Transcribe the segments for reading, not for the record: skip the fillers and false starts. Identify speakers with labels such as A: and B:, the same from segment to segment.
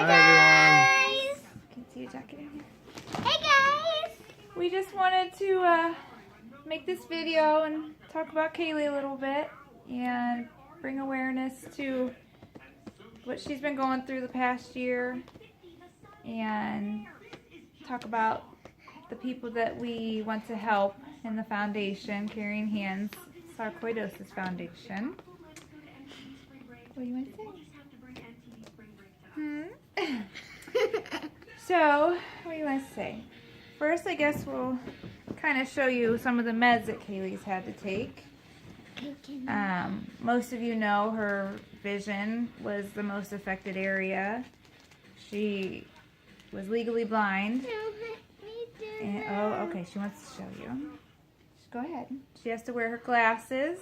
A: guys!
B: Can see your jacket in here.
A: Hey guys!
B: We just wanted to make this video and talk about Cayleigh a little bit and bring awareness to what she's been going through the past year and talk about the people that we want to help in the foundation, Caring Hands Sarcoidosis Foundation. What do you want to say? So, what do you want to say? First, I guess we'll kind of show you some of the meds that Cayleigh's had to take. Most of you know her vision was the most affected area. She was legally blind. And, oh, okay, she wants to show you. Just go ahead. She has to wear her glasses.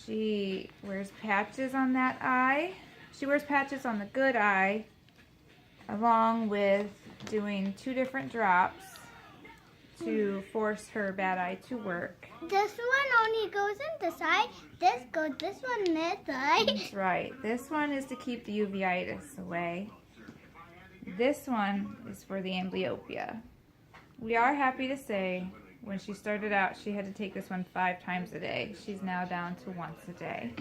B: She wears patches on that eye. She wears patches on the good eye, along with doing 2 different drops to force her bad eye to work.
A: This one only goes in this eye. This goes this one in this eye.
B: That's right. This one is to keep the uveitis away. This one is for the amblyopia. We are happy to say when she started out, she had to take this one 5 times a day. She's now down to once a day.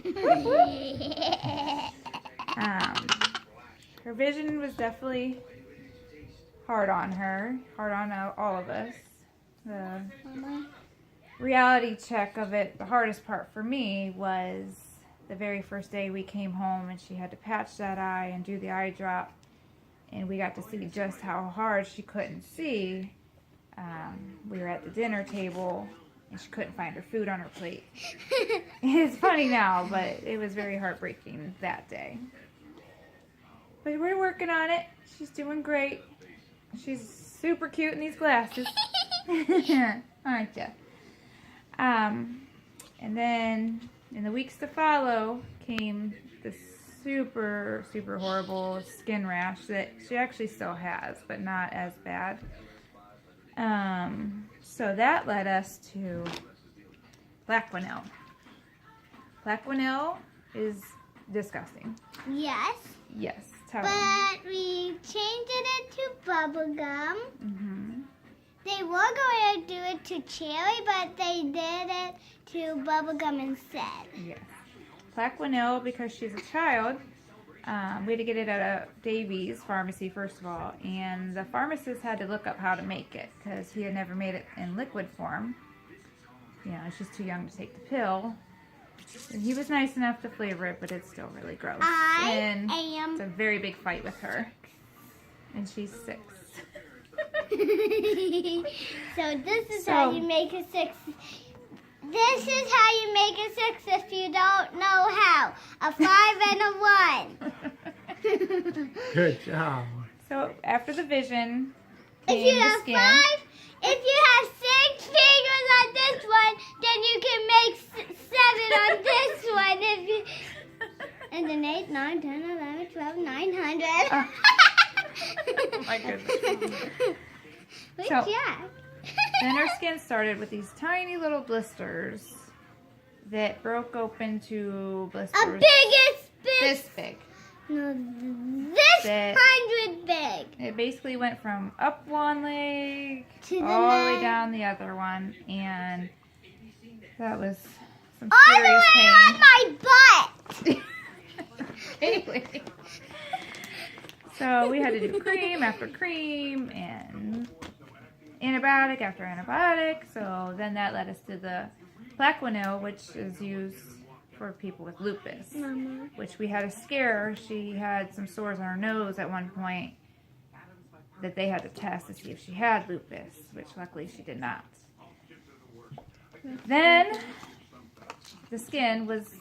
B: Her vision was definitely hard on her, hard on all of us. The reality check of it, the hardest part for me was the very first day we came home and she had to patch that eye and do the eye drop, and we got to see just how hard she couldn't see. We were at the dinner table and she couldn't find her food on her plate. It's funny now, but it was very heartbreaking that day. But we're working on it. She's doing great. She's super cute in these glasses. Aren't ya? And then in the weeks to follow came this super, super horrible skin rash that she actually still has, but not as bad. So that led us to Plaquenil. Plaquenil is disgusting.
A: Yes.
B: Yes. Tell me.
A: But we changed it to bubble gum. They were going to do it to cherry, but they did it to bubble gum instead.
B: Yes. Plaquenil, because she's a child, we had to get it at a Davies pharmacy first of all, and the pharmacist had to look up how to make it because he had never made it in liquid form. You know, she's too young to take the pill. And he was nice enough to flavor it, but it's still really gross. It's a very big fight with her. And she's 6.
A: So this is how you make a 6. This is how you make a 6 if you don't know how. A 5 and a 1.
C: Good job.
B: So after the vision,
A: If you have 5, if you have 6 fingers on this one, then you can make 7 on this one. If you, and then 8, 9, 10, 11, 12, 900.
B: Oh my goodness.
A: Good
B: So-
A: job.
B: Then her skin started with these tiny little blisters that broke open to blisters
A: A biggest
B: this big.
A: No, this
B: That-
A: 100 big.
B: It basically went from up one leg
A: To the
B: all the way
A: next.
B: down the other one, and that was some
A: All the
B: serious
A: way
B: pain.
A: on my butt.
B: Anyway, so we had to do cream after cream and antibiotic after antibiotic. So then that led us to the Plaquenil, which is used for people with lupus.
A: Mama.
B: Which we had a scare. She had some sores on her nose at one point that they had to test to see if she had lupus, which luckily she did not. Then the skin was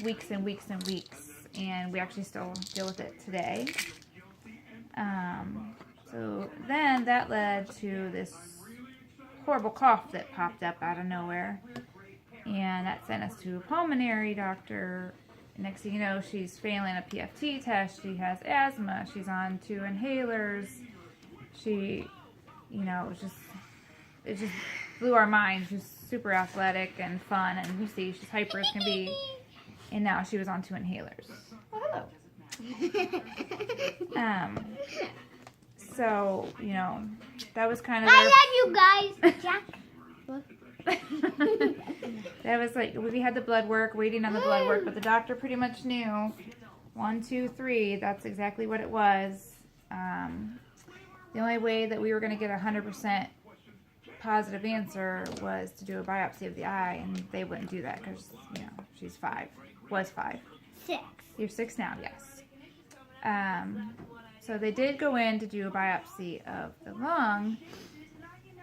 B: weeks and weeks and weeks, and we actually still deal with it today. So then that led to this horrible cough that popped up out of nowhere, and that sent us to a pulmonary doctor. Next thing you know, she's failing a PFT test. She has asthma. She's on 2 inhalers. She, you know, it just blew our minds. She's super athletic and fun, and you see she's hyper as can be. And now she was on 2 inhalers. Oh, hello. So, you know, that was kind of
A: I love you guys. Jack.
B: That was like, we had the blood work, waiting on the blood work, but the doctor pretty much knew 1, 2, 3, that's exactly what it was. The only way that we were going to get a 100% positive answer was to do a biopsy of the eye, and they wouldn't do that because, you know, she's 5, was 5.
A: 6.
B: You're 6 now, yes. So they did go in to do a biopsy of the lung,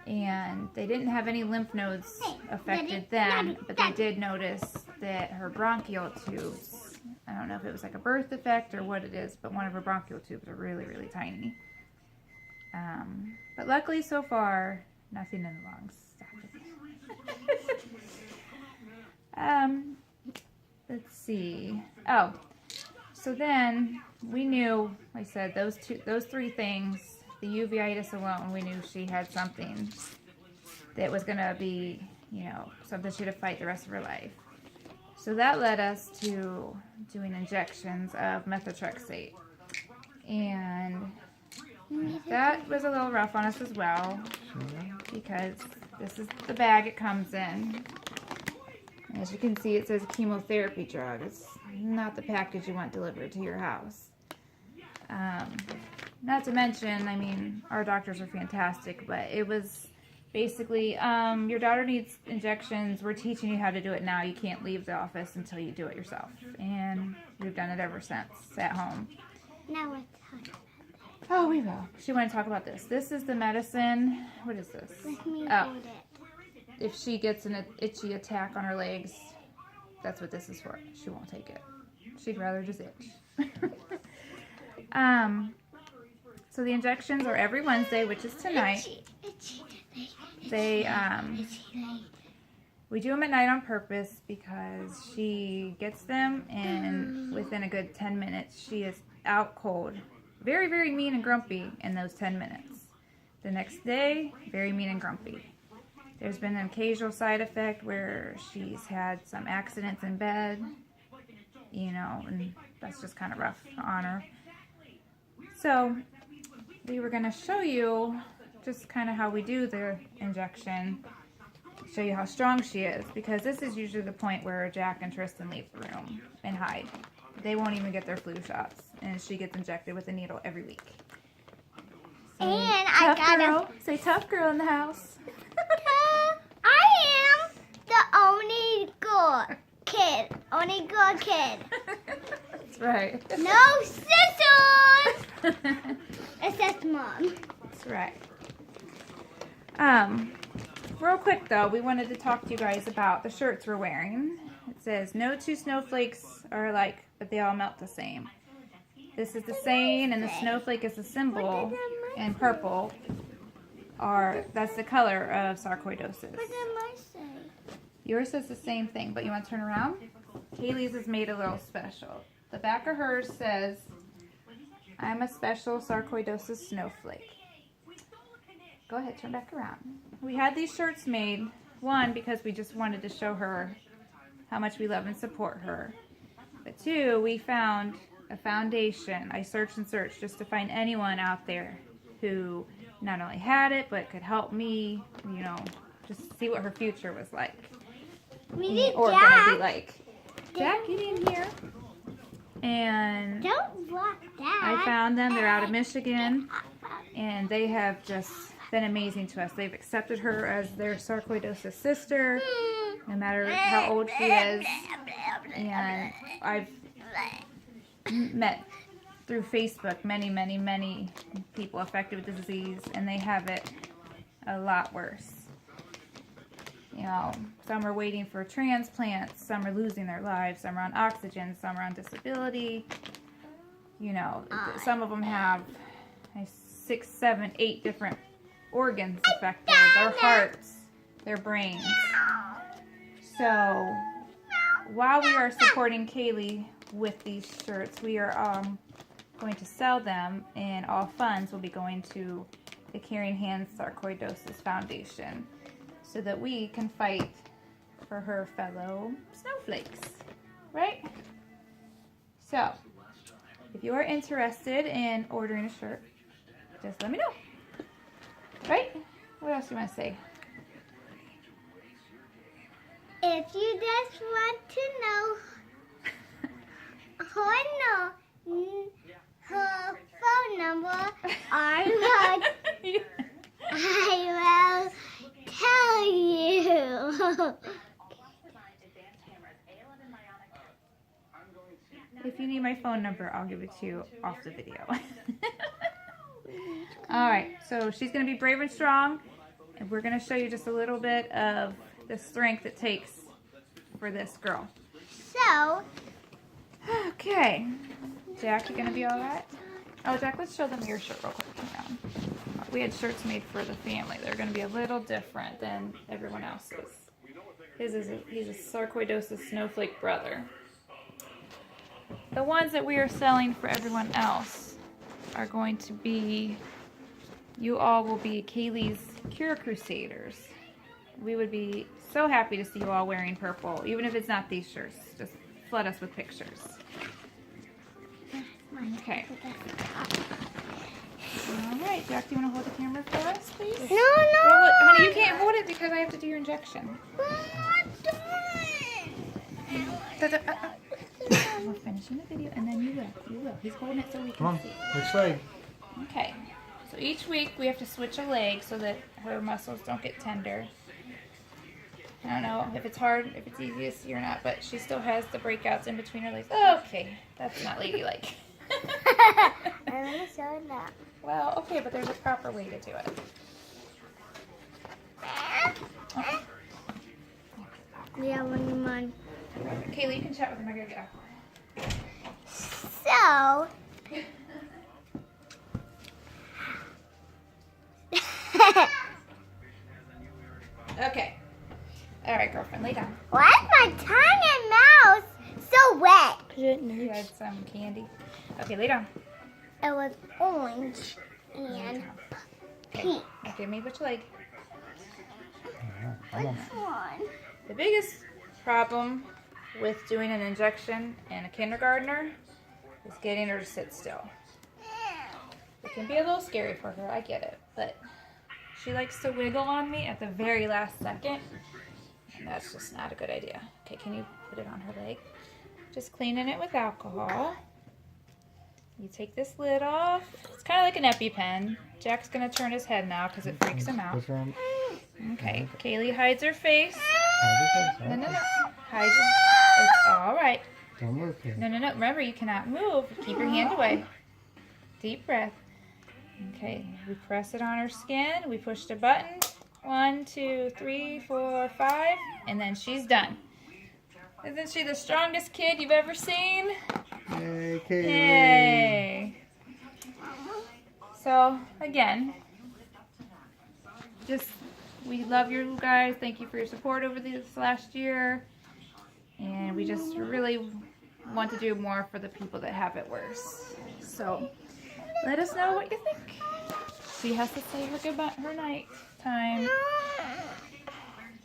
B: and they didn't have any lymph nodes affected then, but they did notice that her bronchial tubes, I don't know if it was like a birth defect or what it is, but one of her bronchial tubes are really, really tiny. But luckily so far, nothing in the lungs. Let's see. Oh, so then we knew, like I said, those 3 things, the uveitis alone, we knew she had something that was going to be, you know, something she had to fight the rest of her life. So that led us to doing injections of methotrexate. And that was a little rough on us as well, because this is the bag it comes in. As you can see, it says chemotherapy drug. It's not the package you want delivered to your house. Not to mention, I mean, our doctors are fantastic, but it was basically, your daughter needs injections. We're teaching you how to do it now. You can't leave the office until you do it yourself. And we've done it ever since at home.
A: Now let's talk about this.
B: Oh, we will. She wanted to talk about this. This is the medicine. What is this?
A: Let me
B: Oh.
A: hold it.
B: If she gets an itchy attack on her legs, that's what this is for. She won't take it. She'd rather just itch. So the injections are every Wednesday, which is tonight. We do them at night on purpose because she gets them, and within a good 10 minutes, she is out cold. Very, very mean and grumpy in those 10 minutes. The next day, very mean and grumpy. There's been an occasional side effect where she's had some accidents in bed, you know, and that's just kind of rough on her. So we were going to show you just kind of how we do the injection, show you how strong she is, because this is usually the point where Jack and Tristan leave the room and hide. They won't even get their flu shots, and she gets injected with a needle every week. So,
A: and I gotta
B: say tough girl in the house.
A: I am the only good kid. Only good kid.
B: That's right.
A: No sisters! Except Mom.
B: That's right. Real quick though, we wanted to talk to you guys about the shirts we're wearing. It says, no 2 snowflakes are alike, but they all melt the same. This is the saying, and the snowflake is the symbol, and purple that's the color of sarcoidosis.
A: What did mine say?
B: Yours says the same thing, but you want to turn around? Cayleigh's is made a little special. The back of hers says, I'm a special sarcoidosis snowflake. Go ahead, turn back around. We had these shirts made, one, because we just wanted to show her how much we love and support her. But 2, we found a foundation. I searched and searched just to find anyone out there who not only had it, but could help me, you know, just see what her future was like.
A: We need
B: or
A: Jack.
B: gonna be like. Jack, get in here. And
A: Don't block that.
B: I found them. They're out of Michigan, and they have just been amazing to us. They've accepted her as their sarcoidosis sister, no matter how old she is. And I've met through Facebook many people affected with the disease, and they have it a lot worse. You know, some are waiting for transplants, some are losing their lives, some are on oxygen, some are on disability. You know, some of them have 6, 7, 8 different organs affected, their hearts, their brains. So, while we are supporting Cayleigh with these shirts, we are going to sell them, and all funds will be going to the Caring Hands Sarcoidosis Foundation, so that we can fight for her fellow snowflakes, right? So, if you are interested in ordering a shirt, just let me know. Right? What else do you want to say?
A: If you just want to know her phone number, I will tell you.
B: If you need my phone number, I'll give it to you off the video. Alright, so she's going to be brave and strong, and we're going to show you just a little bit of the strength it takes for this girl.
A: So,
B: okay. Jack, you going to be alright? Oh, Jack, let's show them your shirt real quick. We had shirts made for the family. They're going to be a little different than everyone else's. He's a sarcoidosis snowflake brother. The ones that we are selling for everyone else are going to be, you all will be Cayleigh's Cure Crusaders. We would be so happy to see you all wearing purple, even if it's not these shirts. Just flood us with pictures. Okay. Alright, Jack, do you want to hold the camera for us, please?
A: no.
B: Well, honey, you can't hold it because I have to do your injection. We're finishing the video, and then you will. He's holding it so we can
C: Come on,
B: see.
C: which leg?
B: Okay. So each week we have to switch a leg so that her muscles don't get tender. I don't know if it's hard, if it's easy to see or not, but she still has the breakouts in between her legs. Okay, that's not ladylike.
A: I want to show that.
B: Well, okay, but there's a proper way to do it. Oh.
A: Yeah, one month.
B: Cayleigh, you can chat with him. I gotta get out.
A: So,
B: Okay. All right, girlfriend, lay down.
A: why is my tongue and mouth so wet?
B: You had some candy. Okay, lay down.
A: It was orange and pink.
B: Okay, give me which leg.
C: Come on.
A: One.
B: The biggest problem with doing an injection in a kindergartner is getting her to sit still. It can be a little scary for her, I get it, but she likes to wiggle on me at the very last second, and that's just not a good idea. Okay, can you put it on her leg? Just cleaning it with alcohol. You take this lid off. It's kind of like an EpiPen. Jack's going to turn his head now because it freaks him out.
C: What's wrong?
B: Okay, Cayleigh hides her face. No, no, no. Hide your... It's all right.
C: Don't move here.
B: No, no, no. Remember, you cannot move. Keep your hand away. Deep breath. Okay, we press it on her skin. We push the button. 1, 2, 3, 4, 5. And then she's done. Isn't she the strongest kid you've ever seen?
C: Yay, Cayleigh.
B: Yay. So, again, we love you guys. Thank you for your support over this last year. And we just really want to do more for the people that have it worse. So, let us know what you think. She has to say her goodbye, her night time.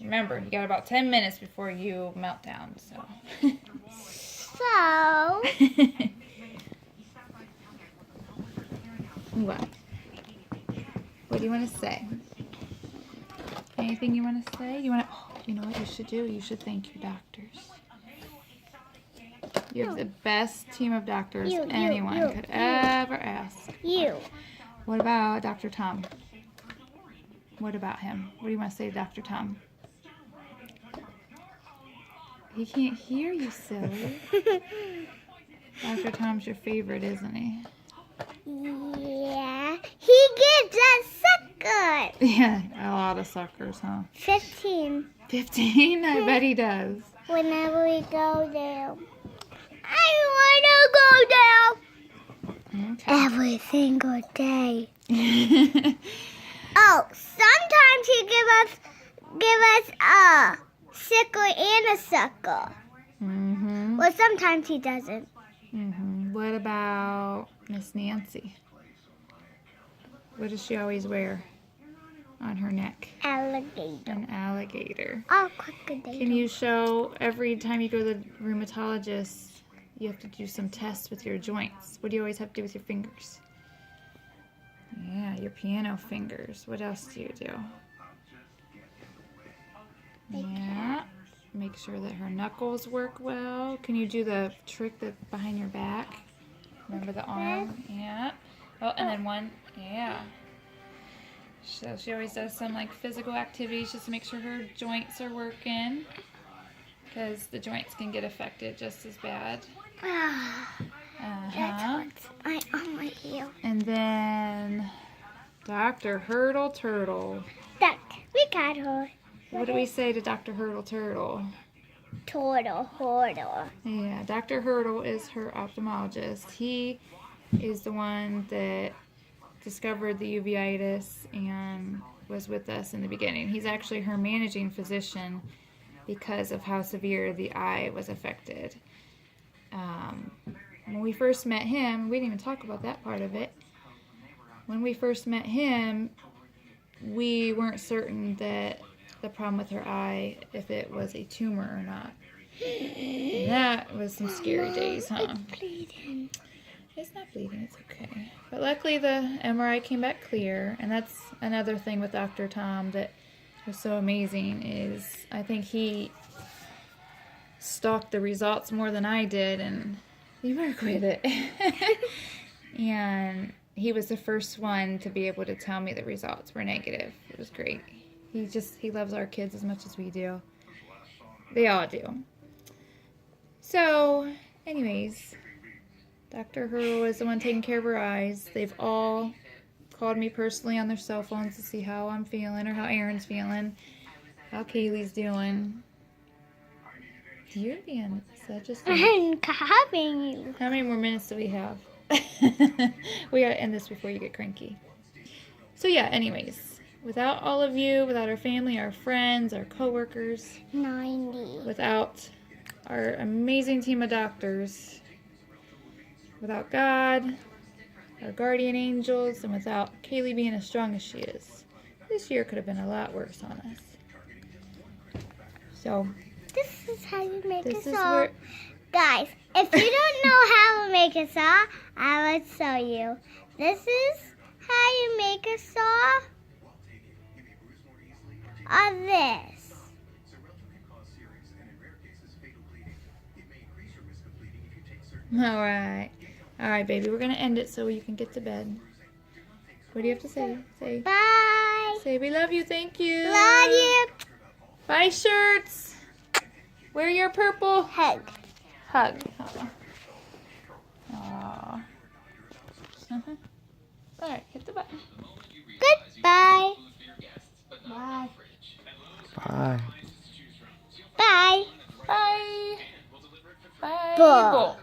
B: Remember, you got about 10 minutes before you melt down, so.
A: So,
B: What? What do you want to say? Anything you want to say? You want to? Oh, you know what you should do? You should thank your doctors. You have the best team of doctors anyone could ever ask.
A: you.
B: What about Dr. Tom? What about him? What do you want to say to Dr. Tom? He can't hear you, silly. Dr. Tom's your favorite, isn't he?
A: Yeah. He gives us suckers.
B: Yeah, a lot of suckers, huh?
A: 15.
B: 15? I bet he does.
A: Whenever we go there. I want to go there.
B: Okay.
A: Every single day. Oh, sometimes he give us a sickle and a sucker.
B: Mm-hmm.
A: Well, sometimes he doesn't.
B: Mm-hmm. What about Miss Nancy? What does she always wear on her neck?
A: Alligator.
B: An alligator.
A: Oh, crocodile.
B: Can you show every time you go to the rheumatologist you have to do some tests with your joints. What do you always have to do with your fingers? Yeah, your piano fingers. What else do you do? Yeah. Make sure that her knuckles work well. Can you do the trick that's behind your back? Remember the arm? Yeah. Oh, and then one. Yeah. So she always does some like physical activities just to make sure her joints are working, because the joints can get affected just as bad.
A: That's what's on my heel.
B: And then Dr. Hurdle Turtle.
A: Duck. We got her.
B: What do we say to Dr. Hurdle Turtle?
A: Hurdle.
B: Yeah, Dr. Hurdle is her ophthalmologist. He is the one that discovered the uveitis and was with us in the beginning. He's actually her managing physician because of how severe the eye was affected. When we first met him, we didn't even talk about that part of it. When we first met him, we weren't certain that the problem with her eye, if it was a tumor or not. And that was some scary days, huh?
A: It's bleeding.
B: It's not bleeding, it's okay. But luckily the MRI came back clear, and that's another thing with Dr. Tom that was so amazing is I think he stalked the results more than I did, and you better quit it. And he was the first one to be able to tell me the results were negative. It was great. He loves our kids as much as we do. They all do. So, anyways, Dr. Hurdle is the one taking care of her eyes. They've all called me personally on their cell phones to see how I'm feeling or how Aaron's feeling, how Cayleigh's doing. You're being such a sweet.
A: I'm copying you.
B: How many more minutes do we have? We gotta end this before you get cranky. So yeah, anyways, without all of you, without our family, our friends, our coworkers,
A: 90.
B: without our amazing team of doctors, without God, our guardian angels, and without Cayleigh being as strong as she is, this year could have been a lot worse on us. So
A: This is how you make a
B: this is
A: saw.
B: where
A: Guys, if you don't know how to make a saw, I will show you. This is how you make a saw of this.
B: all right, baby, we're gonna end it so you can get to bed. What do you have to say?
A: Bye.
B: Say we love you. Thank you.
A: Love you.
B: Bye, shirts. Wear your purple.
A: Hug.
B: Hug. Aww. All right, hit the button.
A: Goodbye.
B: Bye.
C: Bye.
A: Bye.
B: Bye. Bye.
A: Bye.